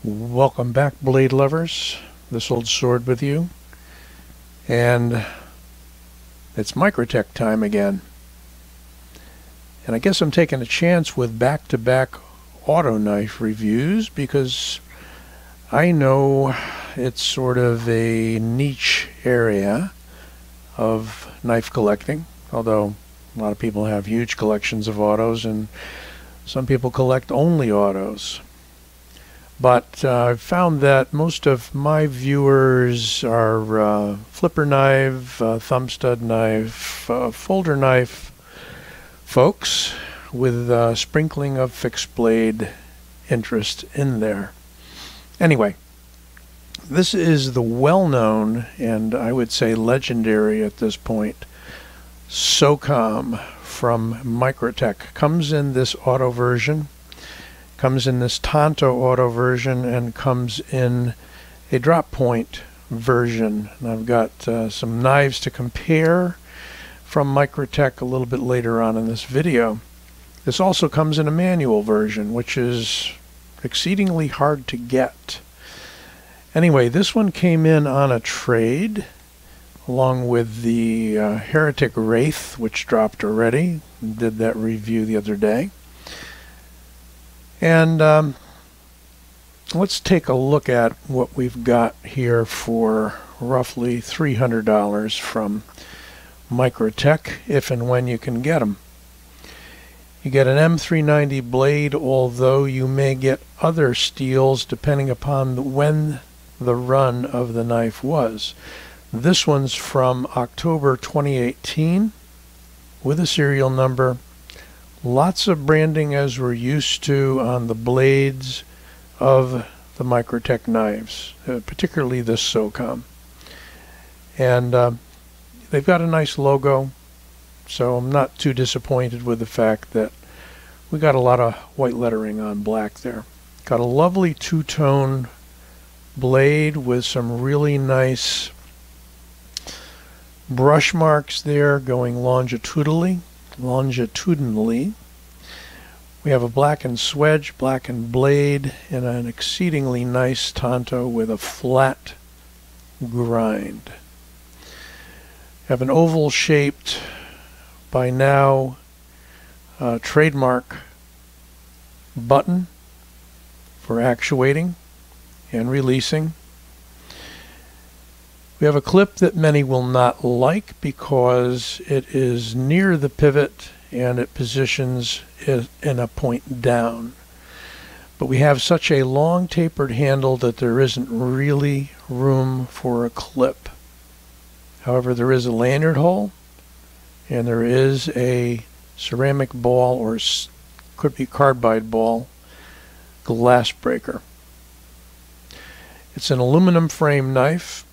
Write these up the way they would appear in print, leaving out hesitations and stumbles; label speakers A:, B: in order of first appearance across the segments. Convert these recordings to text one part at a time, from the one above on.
A: Welcome back, blade lovers. This old sword with you. And it's Microtech time again. And I guess I'm taking a chance with back-to-back auto knife reviews because I know it's sort of a niche area of knife collecting, although a lot of people have huge collections of autos and some people collect only autos. But I've found that most of my viewers are flipper knife, thumb stud knife, folder knife folks with a sprinkling of fixed blade interest in there. Anyway, this is the well-known and I would say legendary at this point Socom from Microtech. Comes in this auto version. Comes in this Tanto auto version and comes in a drop point version. And I've got some knives to compare from Microtech a little bit later on in this video. This also comes in a manual version, which is exceedingly hard to get. Anyway, this one came in on a trade along with the Heretic Wraith, which dropped already. Did that review the other day. And let's take a look at what we've got here for roughly $300 from Microtech, if and when you can get them. You get an M390 blade, although you may get other steels depending upon when the run of the knife was. This one's from October 2018 with a serial number. Lots of branding as we're used to on the blades of the Microtech knives, particularly this Socom. And they've got a nice logo, so I'm not too disappointed with the fact that we got a lot of white lettering on black there. Got a lovely two-tone blade with some really nice brush marks there going longitudinally. We have a blackened swedge, blackened blade, and an exceedingly nice Tanto with a flat grind. We have an oval shaped, by now, trademark button for actuating and releasing. We have a clip that many will not like because it is near the pivot and it positions it in a point down. But we have such a long tapered handle that there isn't really room for a clip. However, there is a lanyard hole and there is a ceramic ball, or could be carbide ball, glass breaker. It's an aluminum frame knife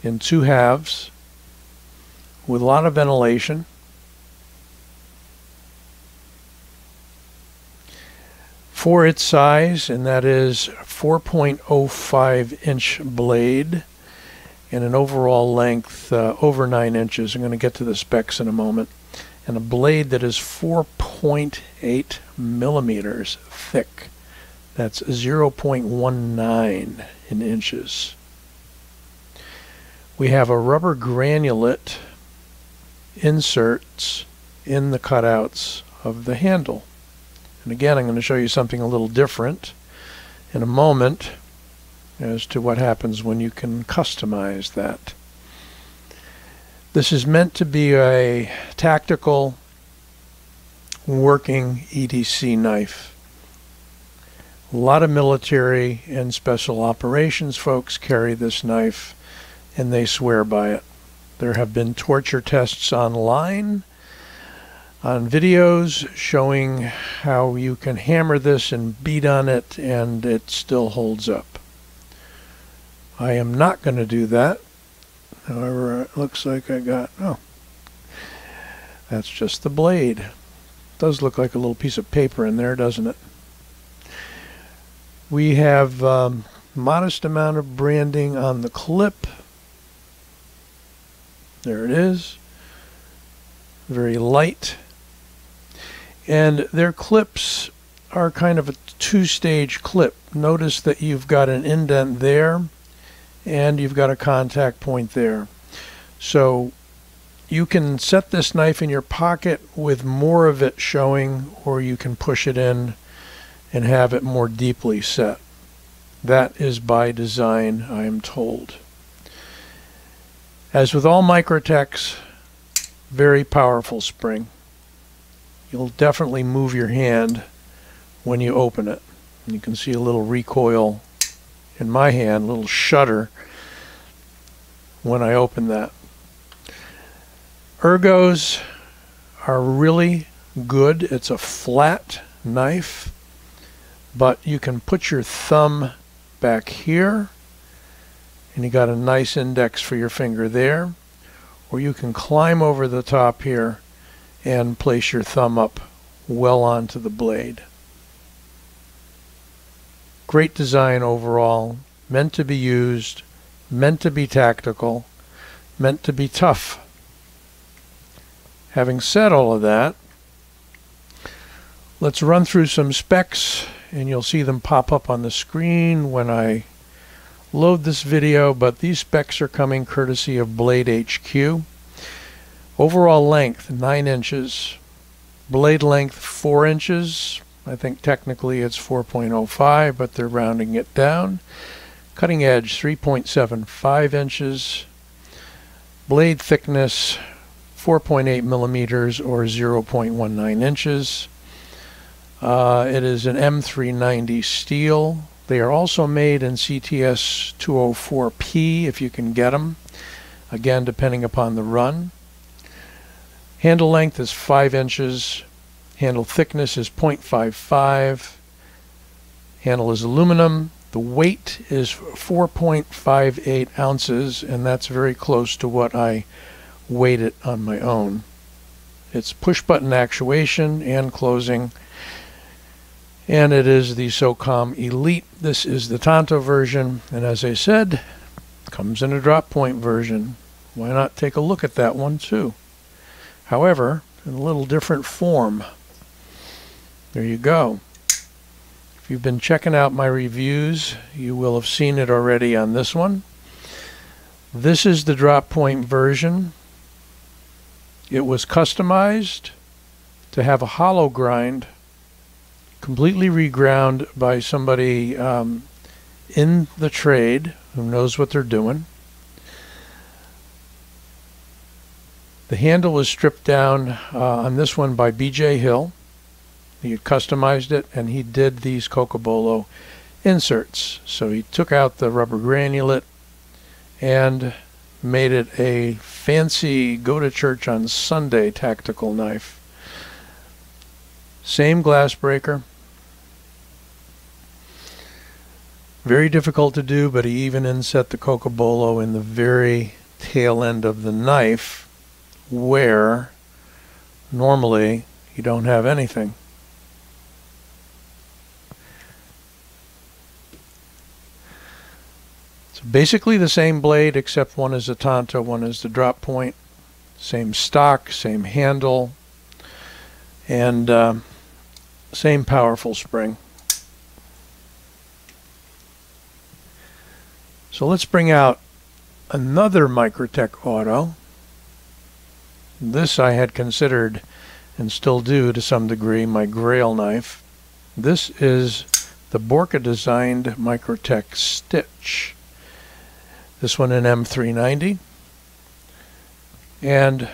A: in two halves with a lot of ventilation. For its size, and that is 4.05 inch blade and an overall length over 9 inches. I'm going to get to the specs in a moment. And a blade that is 4.8 millimeters thick. That's 0.19 in inches. We have a rubber granulate inserts in the cutouts of the handle. And again, I'm going to show you something a little different in a moment as to what happens when you can customize that. This is meant to be a tactical working EDC knife. A lot of military and special operations folks carry this knife and they swear by it. There have been torture tests online on videos showing how you can hammer this and beat on it and it still holds up. I am not going to do that. However, it looks like I got, oh, that's just the blade. It does look like a little piece of paper in there, doesn't it? We have modest amount of branding on the clip. There it is. Very light. And their clips are kind of a two-stage clip. Notice that you've got an indent there and you've got a contact point there. So you can set this knife in your pocket with more of it showing, or you can push it in and have it more deeply set. That is by design, I am told. As with all Microtechs, very powerful spring. You'll definitely move your hand when you open it. And you can see a little recoil in my hand, a little shudder when I open that. Ergos are really good. It's a flat knife, but you can put your thumb back here and you got a nice index for your finger there, or you can climb over the top here and place your thumb up well onto the blade. Great design overall, meant to be used, meant to be tactical, meant to be tough. Having said all of that, let's run through some specs, and you'll see them pop up on the screen when I load this video, but these specs are coming courtesy of Blade HQ. Overall length 9 inches, blade length 4 inches. I think technically it's 4.05, but they're rounding it down. Cutting edge 3.75 inches. Blade thickness 4.8 millimeters or 0.19 inches. It is an M390 steel. They are also made in CTS 204P if you can get them. Again, depending upon the run. Handle length is 5 inches. Handle thickness is 0.55. Handle is aluminum. The weight is 4.58 ounces, and that's very close to what I weighed it on my own. It's push button actuation and closing, and it is the Socom Elite. This is the Tanto version, and as I said, comes in a drop point version. Why not take a look at that one too? However, in a little different form. There you go. If you've been checking out my reviews, you will have seen it already on this one. This is the drop point version. It was customized to have a hollow grind, completely reground by somebody in the trade who knows what they're doing. The handle was stripped down on this one by BJ Hill. He had customized it, and he did these Cocobolo inserts. So he took out the rubber granulate and made it a fancy go to church on Sunday tactical knife. Same glass breaker. Very difficult to do, but he even inset the Cocobolo in the very tail end of the knife where normally you don't have anything. Basically the same blade, except one is a Tanto, one is the drop point. Same stock, same handle, and same powerful spring. So let's bring out another Microtech Auto. This I had considered, and still do to some degree, my grail knife. This is the Borka designed Microtech Stitch. This one in M390, and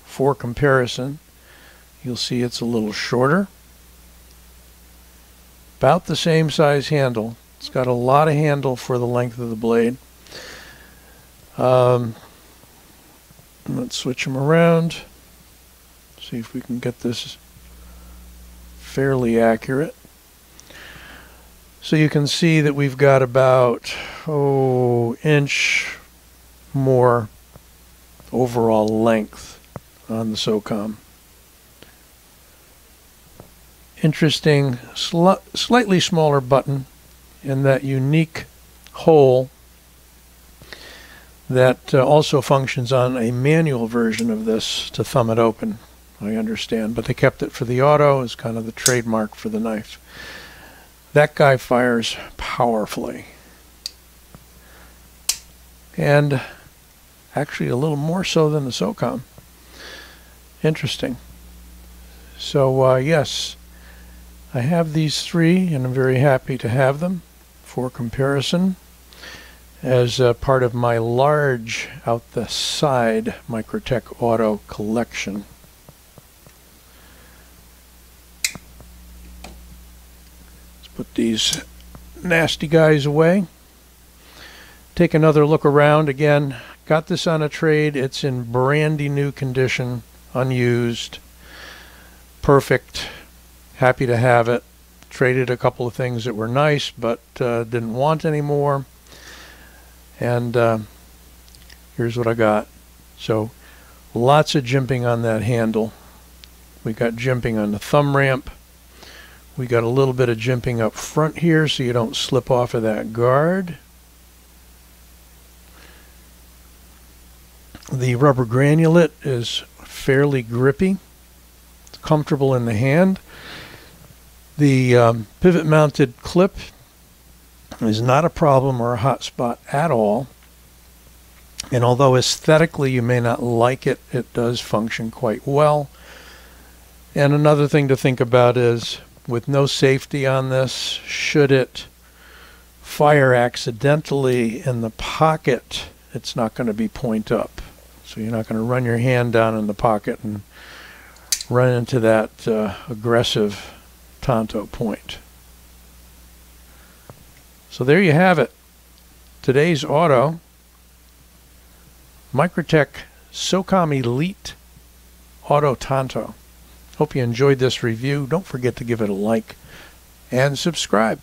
A: for comparison you'll see it's a little shorter, about the same size handle. It's got a lot of handle for the length of the blade. Let's switch them around, see if we can get this fairly accurate. So you can see that we've got about inch more overall length on the Socom. Interesting, slightly smaller button in that unique hole that also functions on a manual version of this to thumb it open. I understand, but they kept it for the auto as kind of the trademark for the knife. That guy fires powerfully. And actually a little more so than the Socom. Interesting. So yes, I have these three, and I'm very happy to have them for comparison as part of my large out the side Microtech Auto collection. Let's put these nasty guys away. Take another look around. Again, got this on a trade. It's in brandy new condition, unused, perfect. Happy to have it. Traded a couple of things that were nice but didn't want anymore. And here's what I got. So lots of jimping on that handle. We got jimping on the thumb ramp. We got a little bit of jimping up front here so you don't slip off of that guard. The rubber granulate is fairly grippy. It's comfortable in the hand. The pivot mounted clip is not a problem or a hot spot at all. And although aesthetically you may not like it, it does function quite well. And another thing to think about is, with no safety on this, should it fire accidentally in the pocket, it's not going to be point up. So you're not going to run your hand down in the pocket and run into that aggressive Tanto point. So there you have it. Today's auto, Microtech Socom Elite Auto Tanto. Hope you enjoyed this review. Don't forget to give it a like and subscribe.